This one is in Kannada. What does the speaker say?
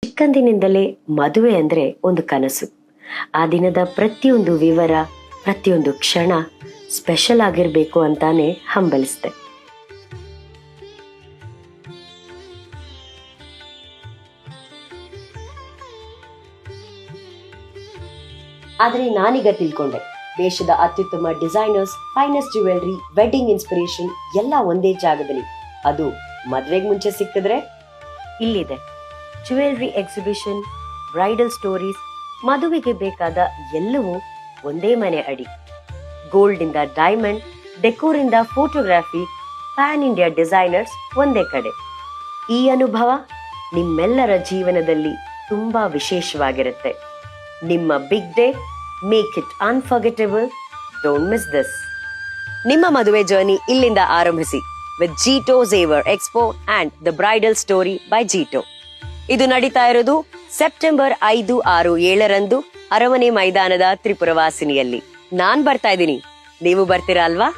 ಚಿಕ್ಕಂದಿನಿಂದಲೇ ಮದುವೆ ಅಂದ್ರೆ ಒಂದು ಕನಸು. ಆ ದಿನದ ಪ್ರತಿಯೊಂದು ವಿವರ, ಪ್ರತಿಯೊಂದು ಕ್ಷಣ ಸ್ಪೆಷಲ್ ಆಗಿರ್ಬೇಕು ಅಂತಾನೆ ಹಂಬಲಿಸ್ದೆ. ಆದ್ರೆ ನಾನೀಗ ತಿಳ್ಕೊಂಡೆ, ದೇಶದ ಅತ್ಯುತ್ತಮ designers, finest jewellery, wedding inspiration ಎಲ್ಲ ಒಂದೇ ಜಾಗದಲ್ಲಿ. ಅದು ಮದ್ವೆಗ್ ಮುಂಚೆ ಸಿಕ್ಕಿದ್ರೆ ಇಲ್ಲಿದೆ ಜ್ಯುವೆಲರಿ ಎಕ್ಸಿಬಿಷನ್, ಬ್ರೈಡಲ್ ಸ್ಟೋರೀಸ್, ಮದುವೆಗೆ ಬೇಕಾದ ಎಲ್ಲವೂ ಒಂದೇ ಮನೆ ಅಡಿ. ಗೋಲ್ಡ್ ಇಂದ ಡೈಮಂಡ್, ಡೆಕೋರ್ ಇಂದ ಫೋಟೋಗ್ರಫಿ, ಪ್ಯಾನ್ ಇಂಡಿಯಾ ಡಿಸೈನರ್ಸ್ ಒಂದೇ ಕಡೆ. ಈ ಅನುಭವ ನಿಮ್ಮೆಲ್ಲರ ಜೀವನದಲ್ಲಿ ತುಂಬಾ ವಿಶೇಷವಾಗಿರುತ್ತೆ. ನಿಮ್ಮ big day, make it unforgettable. Don't miss this. ನಿಮ್ಮ ಮದುವೆ ಜರ್ನಿ ಇಲ್ಲಿಂದ ಆರಂಭಿಸಿ with JITO Zevar expo and the bridal story by JITO. ಇದು ನಡೀತಾ ಇರೋದು ಸೆಪ್ಟೆಂಬರ್ 5, 6, 7ರಂದು ಅರಮನೆ ಮೈದಾನದ ತ್ರಿಪುರವಾಸಿನಿಯಲ್ಲಿ. ನಾನ್ ಬರ್ತಾ ಇದ್ದೀನಿ, ನೀವು ಬರ್ತೀರಾ ಅಲ್ವಾ?